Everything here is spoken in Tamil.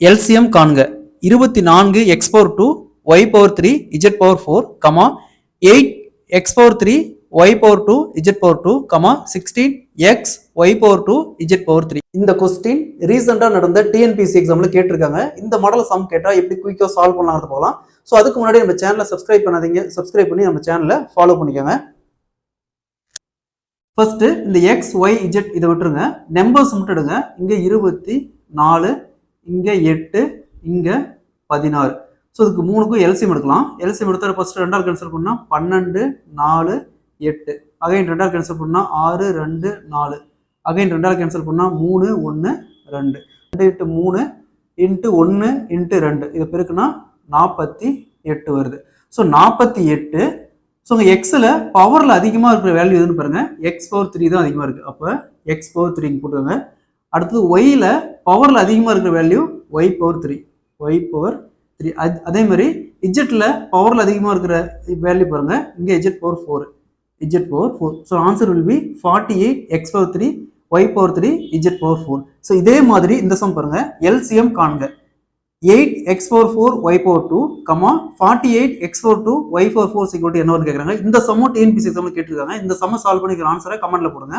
LCM காண்க 24 x power 2 y power 3 z power 4, 8 x power 3 y power 2 z power 2, 16 x y power 2 z power 3. இந்த கொஸ்டின் ரீசெண்டா நடந்த டிஎன்பிஎஸ்சி எக்ஸாம்ல கேட்டிருக்காங்க. இந்த மாடல் சம் கேட்டா எப்படி குயிக்கா சால்வ் பண்ணலாம்னு போகலாம். ஸோ அதுக்கு முன்னாடி நம்ம சேனலை சப்ஸ்கிரைப் பண்ணாதீங்க, சப்ஸ்கிரைப் பண்ணி நம்ம சேனலை ஃபாலோ பண்ணிக்கோங்க. ஃபர்ஸ்ட் இந்த எக்ஸ் ஒய் இஜெட் இதை விட்டுருங்க, நம்பர்ஸ் மட்டும் எடுங்க. இங்க 24, இங்க 8, இங்க 16. ஸோ இதுக்கு மூணுக்கும் எல்சிஎம் எடுக்கலாம். எல்சிஎம் எடுத்தால் ஃபர்ஸ்ட் ரெண்டால் கேன்சல் பண்ணா 12, 4, 8. அகைன் ரெண்டால் கேன்சல் பண்ணா 6, 2, 4. அகைன் ரெண்டால் கேன்சல் பண்ணா 3, 1, 2. 2 × 3 × 1 × 2 இதை பெருக்குனா 48 வருது. ஸோ 48. ஸோ உங்கள் எக்ஸில் பவரில் அதிகமாக இருக்கிற வேல்யூ எதுன்னு பாருங்கள், எக்ஸ் பவர் 3 தான் அதிகமாக இருக்குது. அப்போ எக்ஸ் பவர் 3 போட்டுக்கோங்க. அடுத்தது ஒய்யில் பவரில் அதிகமாக இருக்கிற value y power 3, y power 3. அதே மாதிரி இஜெட்டில் பவரில் அதிகமாக இருக்கிற வேல்யூ பாருங்கள், இங்கே z power 4, z power 4. So answer will be 48 x power 3 y power 3 z power 4. So இதே மாதிரி இந்த சம் பாருங்கள், எல்சிஎம் காண்க 8 x power 4 y power 2, 48 x power 2 y power 4 என்ன கேட்குறாங்க. இந்த சம்மோ டிஎன்பிஎஸ்சி எக்ஸாம்ல கேட்டிருக்காங்க. இந்த சம்ம சால்வ் பண்ணிக்கிற ஆன்சரை கமெண்ட்ல போடுங்க.